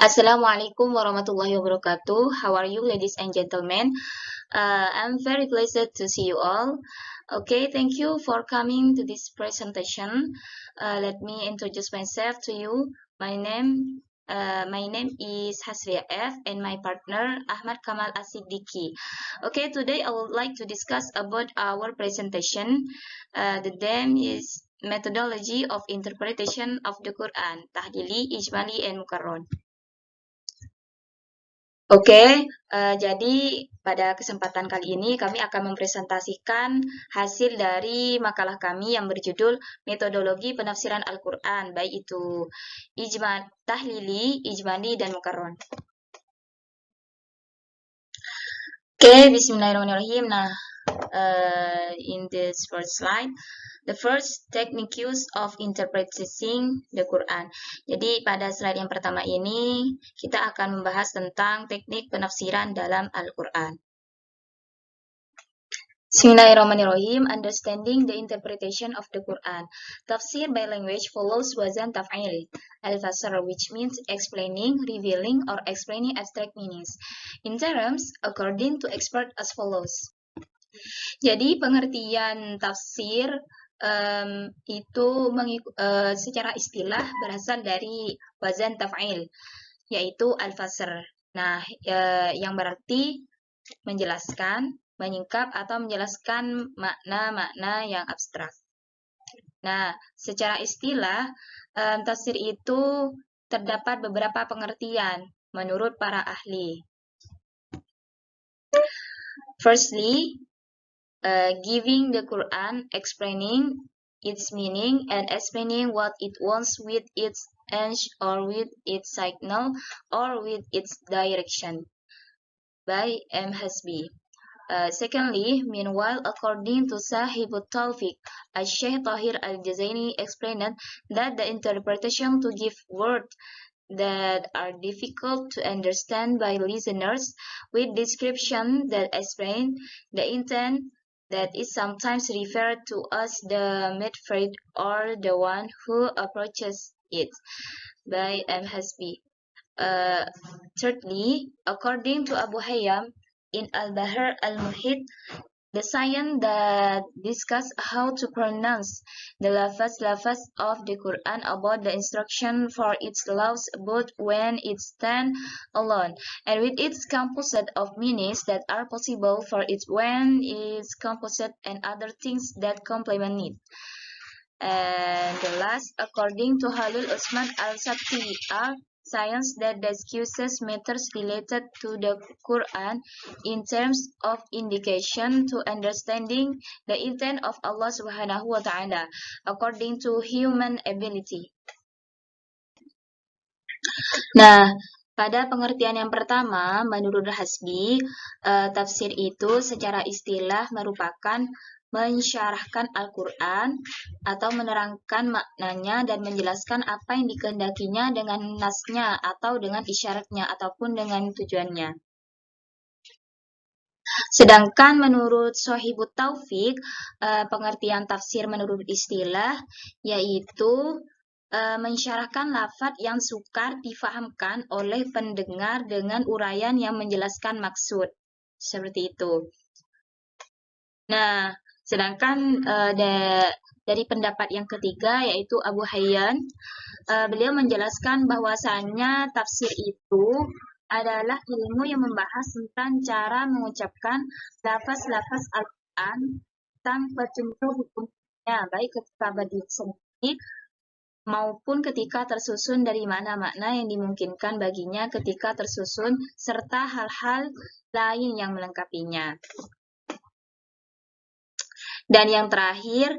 Assalamualaikum warahmatullahi wabarakatuh. How are you, ladies and gentlemen? I'm very pleased to see you all. Okay, thank you for coming to this presentation. Let me introduce myself to you. My name is Hasria F, and my partner Ahmad Kamal Asidiki. Okay, today I would like to discuss about our presentation. The theme is methodology of interpretation of the Quran, tahdili, ijmali, and mukarron. Oke, jadi pada kesempatan kali ini kami akan mempresentasikan hasil dari makalah kami yang berjudul Metodologi Penafsiran Al-Quran, baik itu tahlili, ijmali, dan mukarron. Oke, bismillahirrahmanirrahim. Nah, in this first slide, the first techniques of interpreting the Quran. Jadi pada slide yang pertama ini kita akan membahas tentang teknik penafsiran dalam Al-Quran. Bismillahirrahmanirrahim. Understanding the interpretation of the Quran. Tafsir by language follows wazan taf'il, al-fasr, which means explaining, revealing, or explaining abstract meanings. In terms, according to expert as follows. Jadi pengertian tafsir itu secara istilah berasal dari wazan taf'il, yaitu al-fasr. Nah, yang berarti menjelaskan, menyingkap, atau menjelaskan makna-makna yang abstrak. Nah, secara istilah, tafsir itu terdapat beberapa pengertian menurut para ahli. Firstly, giving the Quran, explaining its meaning, and explaining what it wants with its end or with its signal or with its direction, by M. Hasbi. Secondly, meanwhile, according to Sahibut Tawfiq, Al-Shaykh Tahir Al-Jazaini explained that the interpretation to give words that are difficult to understand by listeners with description that explain the intent that is sometimes referred to as the midfriend or the one who approaches it, by M. Hasbi. Thirdly, according to Abu Hayyam, in Al-Bahr Al-Muhit, the science that discuss how to pronounce the lafaz of the Quran about the instruction for its laws both when it stands alone and with its composite of meanings that are possible for it when it's composite and other things that complement it. And the last, according to Halil Usman Al-Sabti, science that discusses matters related to the Quran in terms of indication to understanding the intent of Allah Subhanahu wa Ta'ala according to human ability. Nah, pada pengertian yang pertama, menurut Hasbi, tafsir itu secara istilah merupakan mensyarahkan Al-Quran atau menerangkan maknanya dan menjelaskan apa yang dikehendakinya dengan nasnya atau dengan isyaratnya ataupun dengan tujuannya. Sedangkan menurut Shahibut Taufiq, pengertian tafsir menurut istilah yaitu mensyarahkan lafaz yang sukar difahamkan oleh pendengar dengan uraian yang menjelaskan maksud. Seperti itu. Nah, sedangkan dari pendapat yang ketiga yaitu Abu Hayyan, beliau menjelaskan bahwasanya tafsir itu adalah ilmu yang membahas tentang cara mengucapkan lafaz-lafaz Al-Quran tanpa contoh hukumnya, baik ketika berdiri sendiri maupun ketika tersusun dari makna-makna yang dimungkinkan baginya ketika tersusun serta hal-hal lain yang melengkapinya. Dan yang terakhir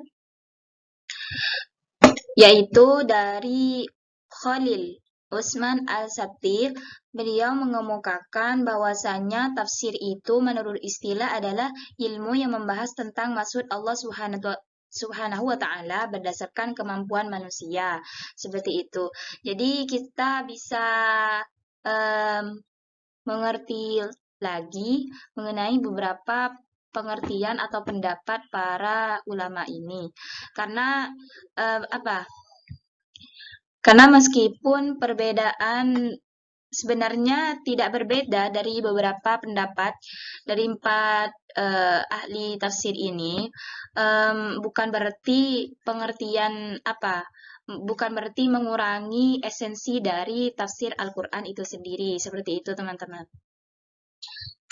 yaitu dari Khalil Usman Al-Sabti, beliau mengemukakan bahwasanya tafsir itu menurut istilah adalah ilmu yang membahas tentang maksud Allah Subhanahu wa Ta'ala berdasarkan kemampuan manusia. Seperti itu. Jadi kita bisa mengerti lagi mengenai beberapa pengertian atau pendapat para ulama ini. Karena Karena meskipun perbedaan sebenarnya tidak berbeda dari beberapa pendapat dari 4 ahli tafsir ini. Bukan berarti bukan berarti mengurangi esensi dari tafsir Al-Quran itu sendiri. Seperti itu, teman-teman.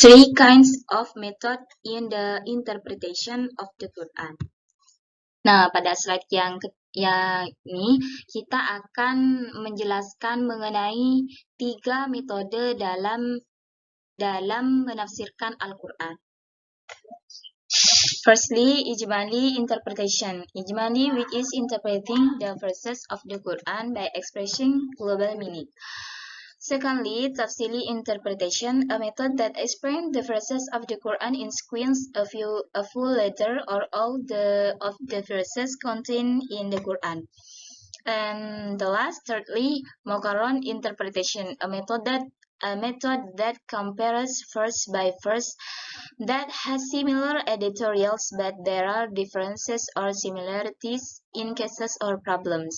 Three kinds of method in the interpretation of the Quran. Nah, pada slide yang ini kita akan menjelaskan mengenai 3 metode dalam menafsirkan Al-Quran. Firstly, ijmali interpretation. Ijmali, which is interpreting the verses of the Quran by expressing global meaning. Secondly, tafsili interpretation, a method that explains the verses of the Quran in sequence, a full letter or all of the verses contained in the Quran. And the last, thirdly, Mokaron interpretation, a method that compares verse by verse, that has similar editorials, but there are differences or similarities in cases or problems.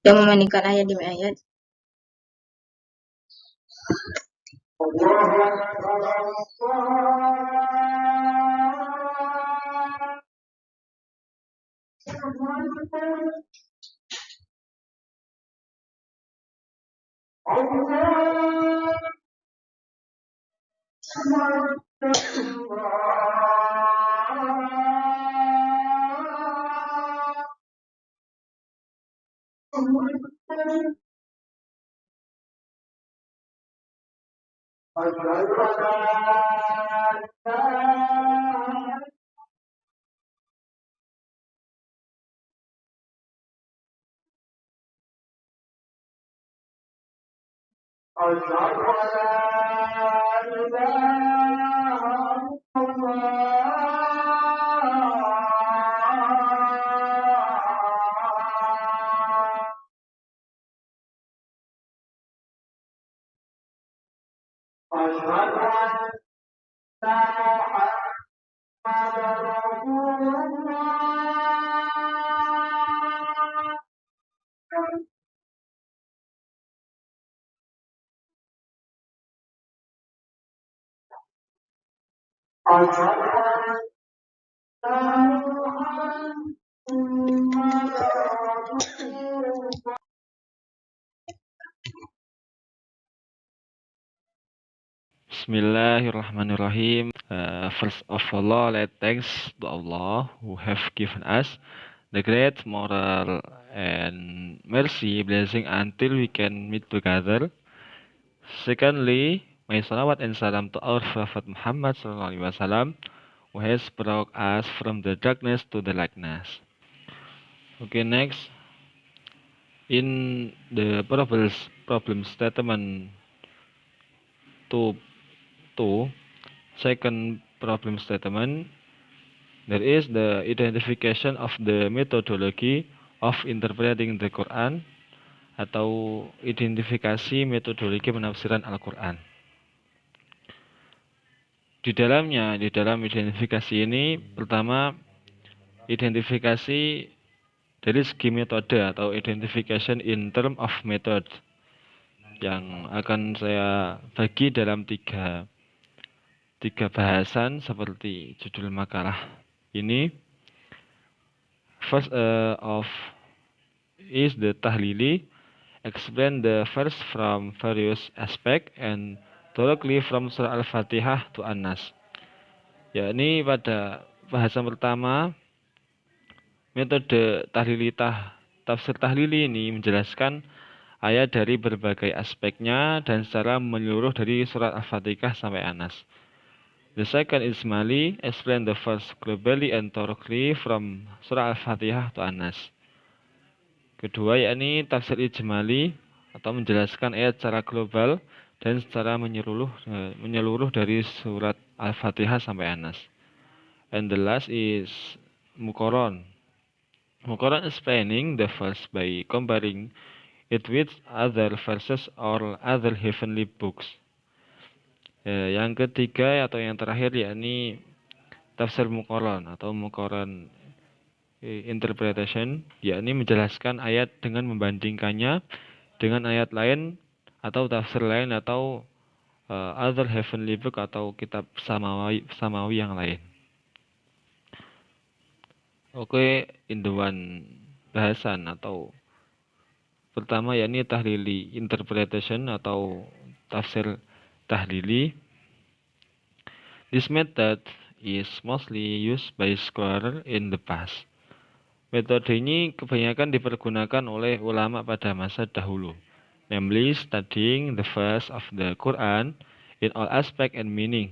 Yang memandikan ayat demi ayat. Bismillahirrahmanirrahim. First of all, let thanks to Allah who have given us the great moral and mercy blessing until we can meet together. Secondly, may salawat and salam to our Prophet Muhammad SAW, who has brought us from the darkness to the lightness. Okay, next, in the problem statement 2, second problem statement, there is the identification of the methodology of interpreting the Quran atau identifikasi metodologi penafsiran Al-Quran. Di dalam identifikasi ini, pertama identifikasi dari segi metode atau identification in term of method, yang akan saya bagi dalam tiga bahasan seperti judul makalah ini. First of is the tahlili, explain the verse from various aspect and directly from surah Al-Fatihah to An-Nas. Yakni pada bahasan pertama, metode tahlili tafsir tahlili ini menjelaskan ayat dari berbagai aspeknya dan secara menyeluruh dari surat Al-Fatihah sampai An-Nas. The second is Mali, explain the verse globally and thoroughly from surah Al-Fatihah to An-Nas. Kedua yakni tafsir ijmali atau menjelaskan ayat secara global dan secara menyeluruh dari surat Al-Fatihah sampai An-Nas. And the last is Muqaran. Muqaran explaining the verse by comparing it with other verses or other heavenly books. Yang ketiga atau yang terakhir yakni tafsir Muqaran atau Muqaran interpretation, yakni menjelaskan ayat dengan membandingkannya dengan ayat lain atau tafsir lain atau other heavenly book atau kitab samawi yang lain. Oke, in the one bahasan atau pertama yakni tahlili interpretation atau tafsir tahlili. This method is mostly used by scholars in the past. Metode ini kebanyakan dipergunakan oleh ulama pada masa dahulu, namely studying the verse of the Quran in all aspect and meaning.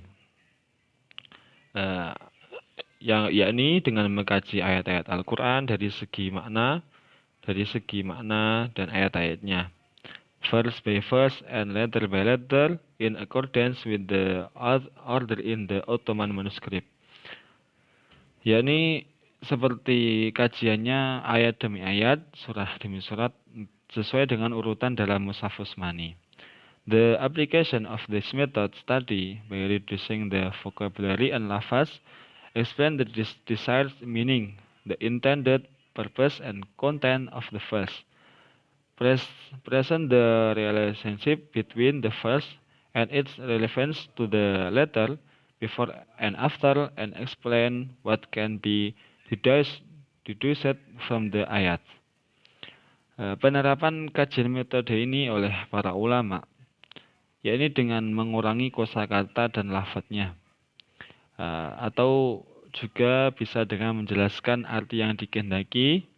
Yakni dengan mengkaji ayat-ayat Al-Quran dari segi makna dan ayat-ayatnya, verse by verse and letter by letter in accordance with the order in the Ottoman manuscript. Yakni seperti kajiannya ayat demi ayat, surah demi surat, sesuai dengan urutan dalam Mushaf Utsmani. The application of this method study by reducing the vocabulary and lafaz, explain the desired meaning, the intended purpose and content of the verse, present the relationship between the verse and its relevance to the letter before and after, and explain what can be deduced from the ayat. Penerapan kajian metode ini oleh para ulama, yakni dengan mengurangi kosakata dan lafadznya, atau juga bisa dengan menjelaskan arti yang dikehendaki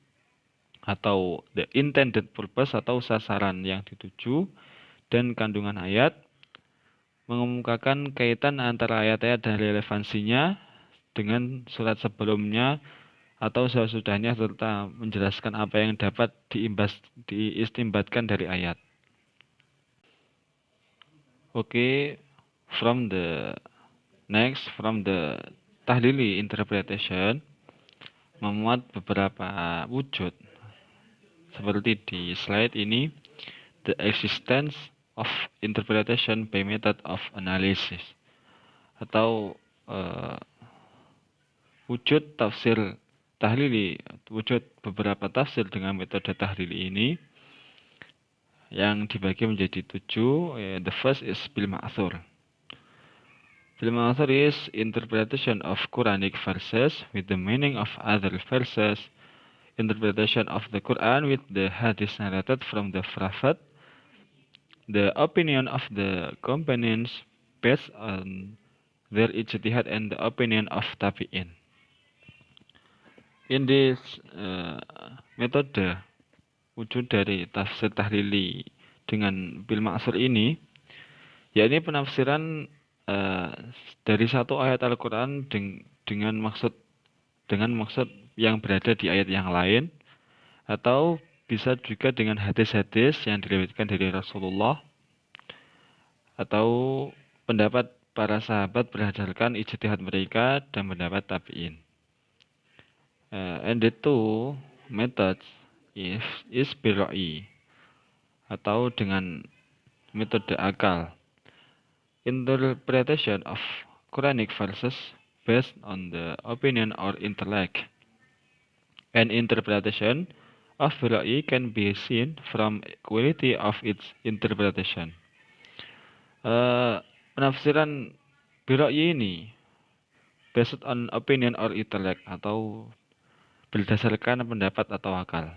atau the intended purpose atau sasaran yang dituju dan kandungan ayat, mengemukakan kaitan antara ayat-ayat dan relevansinya dengan surat sebelumnya atau sesudahnya, serta menjelaskan apa yang dapat diistimbatkan dari ayat. Oke, from the tahlili interpretation memuat beberapa wujud seperti di slide ini. The existence of interpretation by method of analysis atau wujud tafsir tahlili, wujud beberapa tafsir dengan metode tahlili ini yang dibagi menjadi 7. The first is bil ma'thur. Bil ma'thur is interpretation of Quranic verses with the meaning of other verses, interpretation of the Quran with the hadith narrated from the Prophet, the opinion of the companions based on their ijtihad and the opinion of tabi'in. In this metode, wujud dari tafsir tahlili dengan bil ma'thur ini, yakni penafsiran dari satu ayat Al-Quran dengan maksud yang berada di ayat yang lain, atau bisa juga dengan hadis-hadis yang diriwayatkan dari Rasulullah atau pendapat para sahabat berdasarkan ijtihad mereka dan pendapat tabi'in. And the two methods is bil-ra'i atau dengan metode akal. Interpretation of Quranic verses based on the opinion or intellect. An interpretation of Biroi can be seen from quality of its interpretation. Penafsiran Biroi ini based on opinion or intellect atau berdasarkan pendapat atau akal.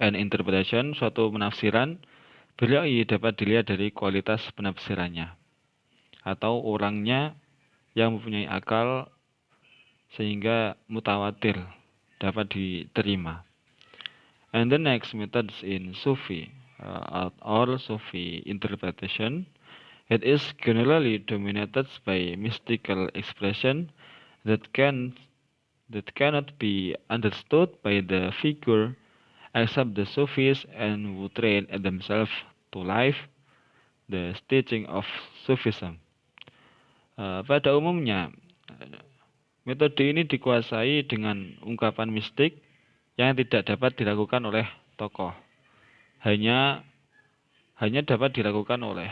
An interpretation, suatu penafsiran, Biroi dapat dilihat dari kualitas penafsirannya atau orangnya yang mempunyai akal sehingga mutawatir dapat diterima. And the next methods in Sufi or Sufi interpretation, it is generally dominated by mystical expression that cannot be understood by the figure except the Sufis and who train themselves to live the teaching of Sufism. Pada umumnya, metode ini dikuasai dengan ungkapan mistik yang tidak dapat dilakukan oleh tokoh. Hanya dapat dilakukan oleh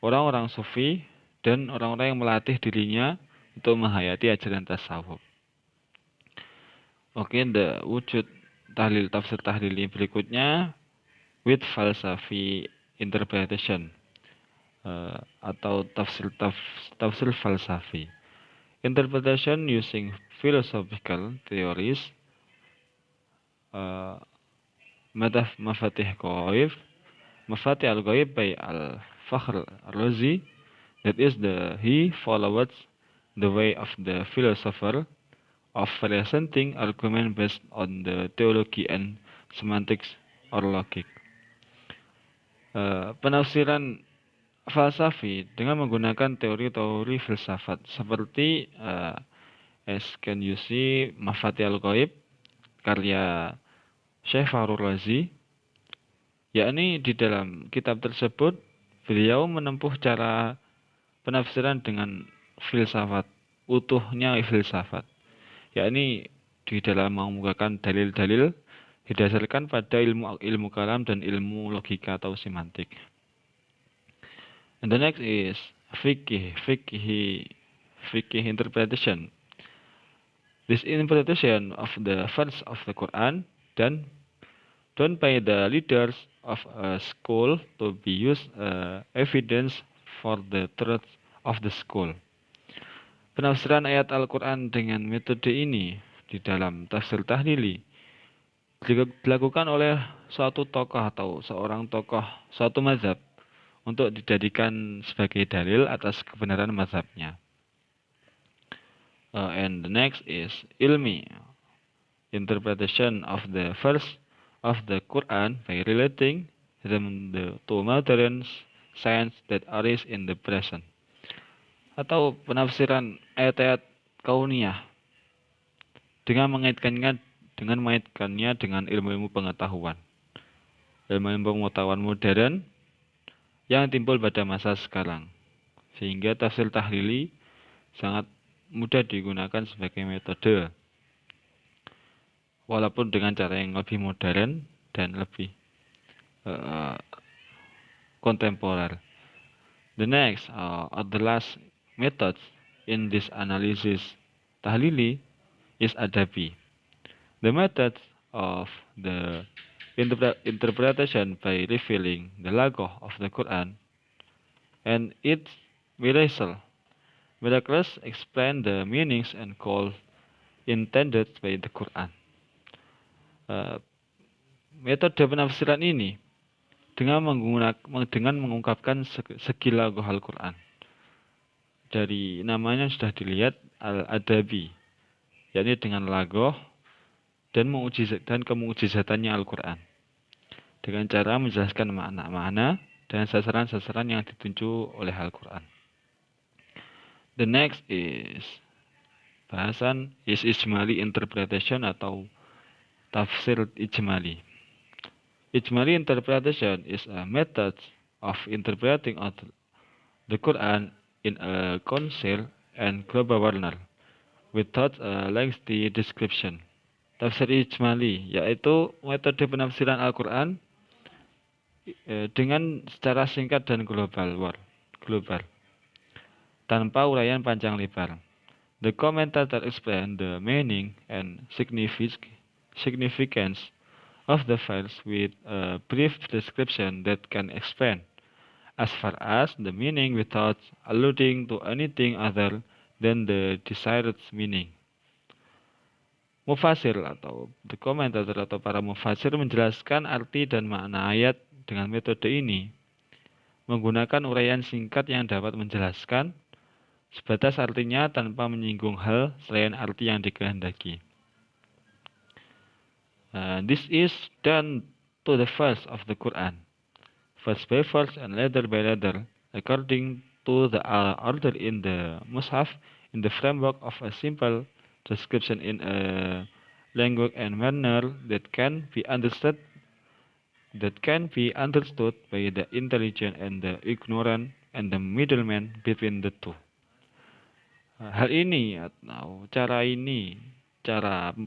orang-orang sufi dan orang-orang yang melatih dirinya untuk menghayati ajaran tasawuf. Oke, the wujud tahlil tafsir tahlili berikutnya with falsafi interpretation atau tafsir falsafi. Interpretation using philosophical theories, Mafatih al-Ghaib by Al-Fakhr al-Razi, that is he followed the way of the philosopher of presenting argument based on the theology and semantics or logic. Penafsiran falsafi dengan menggunakan teori-teori filsafat seperti as can you see Mafatih al-Ghaib karya Syekh Fakhrul Razi, yakni di dalam kitab tersebut beliau menempuh cara penafsiran dengan filsafat, utuhnya filsafat, yakni di dalam mengemukakan dalil-dalil didasarkan pada ilmu kalam dan ilmu logika atau semantik. And the next is fikih interpretation. This interpretation of the verse of the Quran done by the leaders of a school to be used evidence for the truth of the school. Penafsiran ayat Al-Quran dengan metode ini di dalam tafsir tahlili dilakukan oleh suatu tokoh atau seorang tokoh suatu mazhab untuk dijadikan sebagai dalil atas kebenaran mazhabnya. And the next is ilmi interpretation of the verse of the Quran by relating them to modern science that arise in the present. Atau penafsiran ayat-ayat kauniyah dengan mengaitkannya dengan ilmu-ilmu pengetahuan modern yang timbul pada masa sekarang, sehingga tafsir tahlili sangat mudah digunakan sebagai metode walaupun dengan cara yang lebih modern dan lebih kontemporer. The next the last method in this analysis tahlili is adabi. The method of the interpretation by revealing the lagoh of the Quran and its miracles explain the meanings and goals intended by the Quran. Metode penafsiran ini dengan mengungkapkan segi lagoh Al-Quran. Dari namanya sudah dilihat al-adabi, yakni dengan lagoh dan kemujizatannya Al-Quran dengan cara menjelaskan makna-makna dan sasaran-sasaran yang ditunjuk oleh Al-Quran. The next is bahasan is ijmali interpretation atau tafsir ijmali. Ijmali interpretation is a method of interpreting the Quran in a concise and global manner without a lengthy description. Tafsir ijmali yaitu metode penafsiran Al-Quran dengan secara singkat dan global tanpa uraian panjang lebar. The commentator explained the meaning and significance of the verse with a brief description that can expand as far as the meaning without alluding to anything other than the desired meaning. Mufasir atau the commentator atau para mufasir menjelaskan arti dan makna ayat dengan metode ini menggunakan uraian singkat yang dapat menjelaskan sebatas artinya tanpa menyinggung hal selain arti yang dikehendaki. This is done to the verse of the Quran, verse by verse and letter by letter, according to the order in the Mus'haf, in the framework of a simple description in a language and manner that can be understood by the intelligent and the ignorant and the middleman between the two. Hal ini atau cara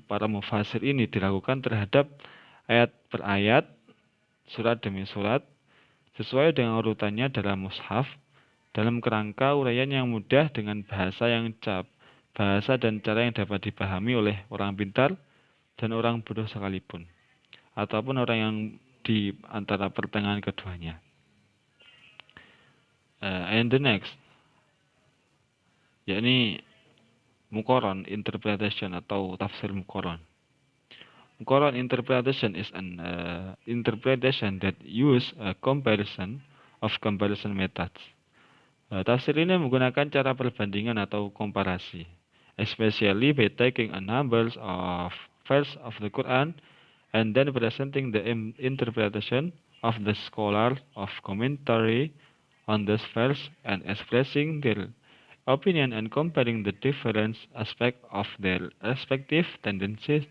para mufasir ini dilakukan terhadap ayat per ayat, surat demi surat, sesuai dengan urutannya dalam mushaf, dalam kerangka uraian yang mudah dengan bahasa dan cara yang dapat dipahami oleh orang pintar dan orang bodoh sekalipun, ataupun orang yang di antara pertengahan keduanya. And the next, yakni Muqaran interpretation atau tafsir Muqaran. Muqaran interpretation is an interpretation that use a comparison methods. Tafsir ini menggunakan cara perbandingan atau komparasi, especially by taking a numbers of verse of the Quran and then presenting the interpretation of the scholar of commentary on this verse and expressing their opinion and comparing the different aspects of their respective tendencies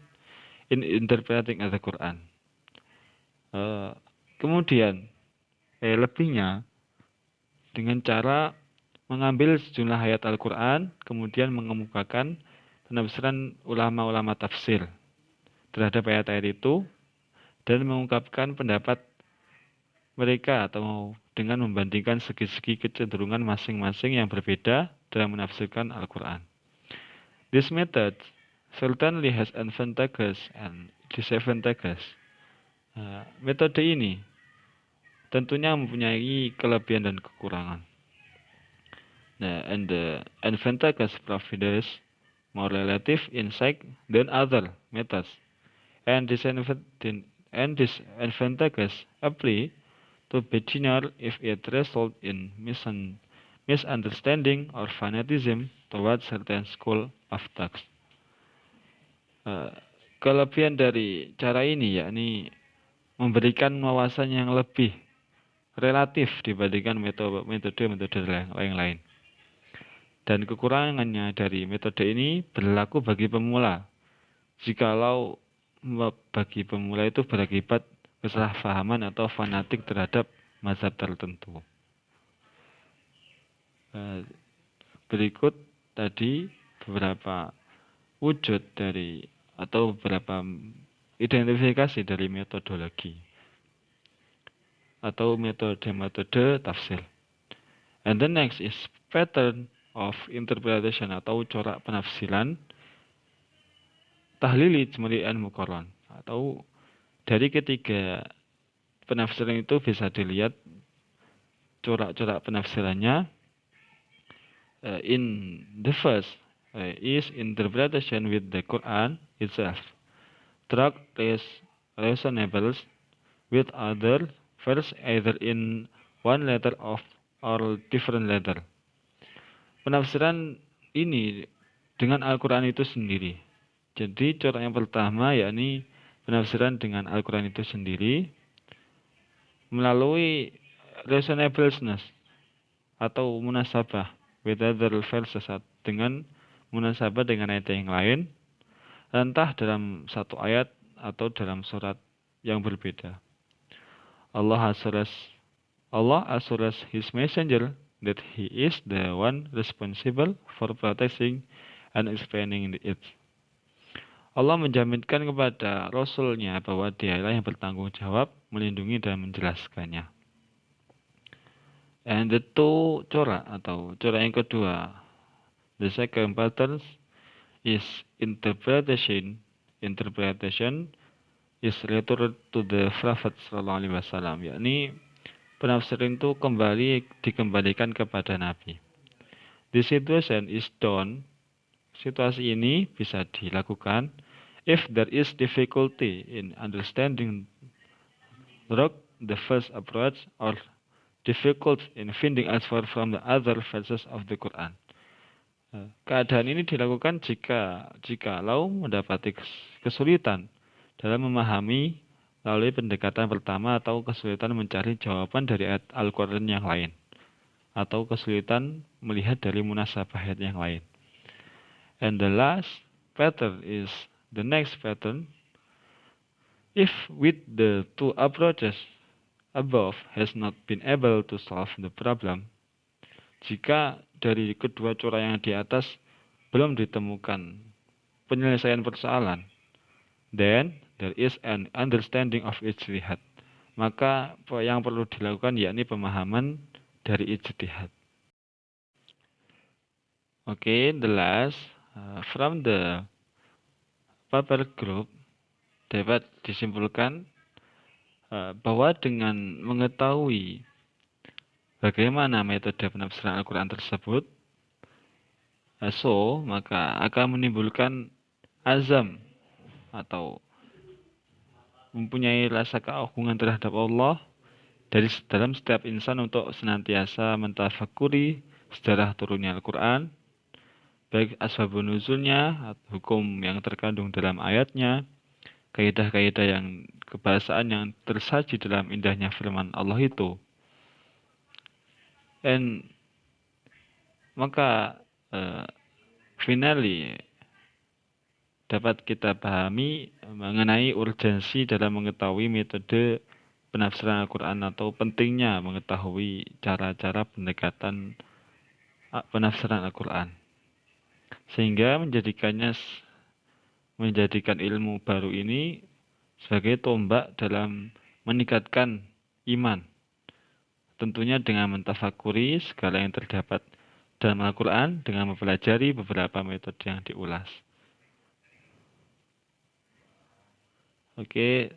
in interpreting the Quran. Kemudian lebihnya dengan cara mengambil sejumlah ayat Al-Quran, kemudian mengemukakan penafsiran ulama-ulama tafsir terhadap ayat-ayat itu dan mengungkapkan pendapat mereka atau dengan membandingkan segi-segi kecenderungan masing-masing yang berbeda dalam menafsirkan Al-Quran. This method certainly has advantages and disadvantages. Metode ini tentunya mempunyai kelebihan dan kekurangan. And the advantages provides more relative insight than other methods, and disadvantages apply to beginner if it results in misunderstanding or fanatism towards certain school of thought. Kelebihan dari cara ini yakni memberikan wawasan yang lebih relatif dibandingkan metode yang lain. Dan kekurangannya dari metode ini berlaku bagi pemula. Jikalau bagi pemula itu berakibat kesalahpahaman atau fanatik terhadap mazhab tertentu. Berikut tadi beberapa wujud dari atau beberapa identifikasi dari metodologi atau metode tafsir. And the next is pattern of interpretation atau corak penafsiran tahlili ijmali'an muqarran, atau dari ketiga penafsiran itu bisa dilihat corak-corak penafsirannya. In the first is interpretation with the Quran itself. Track resonables with other verse either in one letter or different letter. Penafsiran ini dengan Al-Quran itu sendiri. Jadi corak yang pertama yakni penafsiran dengan Al-Quran itu sendiri melalui reasonableness atau munasabah with other verses, dengan munasabah dengan ayat yang lain, entah dalam satu ayat atau dalam surat yang berbeda. Allah assures His messenger that He is the one responsible for protecting and explaining it. Allah menjaminkan kepada Rasul-Nya bahwa Dialah yang bertanggung jawab melindungi dan menjelaskannya. And the two corak atau corak yang kedua, The second pattern is interpretation. Interpretation is related to the Prophet Sallallahu Alaihi Wasallam, yakni penafsiran itu dikembalikan kepada Nabi. The situation is done. Situasi ini bisa dilakukan if there is difficulty in understanding the first approach or difficult in finding answer from the other verses of the Quran. Keadaan ini dilakukan jikalau mendapati kesulitan dalam memahami melalui pendekatan pertama atau kesulitan mencari jawaban dari ayat Al-Quran yang lain atau kesulitan melihat dari munasabah ayat yang lain. And the last pattern is the next pattern. If with the two approaches above has not been able to solve the problem, jika dari kedua cara yang di atas belum ditemukan penyelesaian persoalan, then there is an understanding of ijtihad. Maka yang perlu dilakukan yakni pemahaman dari ijtihad. Okay, the last from the paper group dapat disimpulkan bahwa dengan mengetahui bagaimana metode penafsiran Al-Quran tersebut, maka akan menimbulkan azam atau mempunyai rasa keagungan terhadap Allah dari dalam setiap insan untuk senantiasa mentafakuri sejarah turunnya Al-Quran, baik asbabun nuzulnya, hukum yang terkandung dalam ayatnya, kaidah-kaidah yang kebahasaan yang tersaji dalam indahnya firman Allah itu. And maka finally dapat kita pahami mengenai urgensi dalam mengetahui metode penafsiran Al-Quran atau pentingnya mengetahui cara-cara pendekatan penafsiran Al-Quran, sehingga menjadikan ilmu baru ini sebagai tombak dalam meningkatkan iman, tentunya dengan mentafakuri segala yang terdapat dalam Al-Quran dengan mempelajari beberapa metode yang diulas. Okay,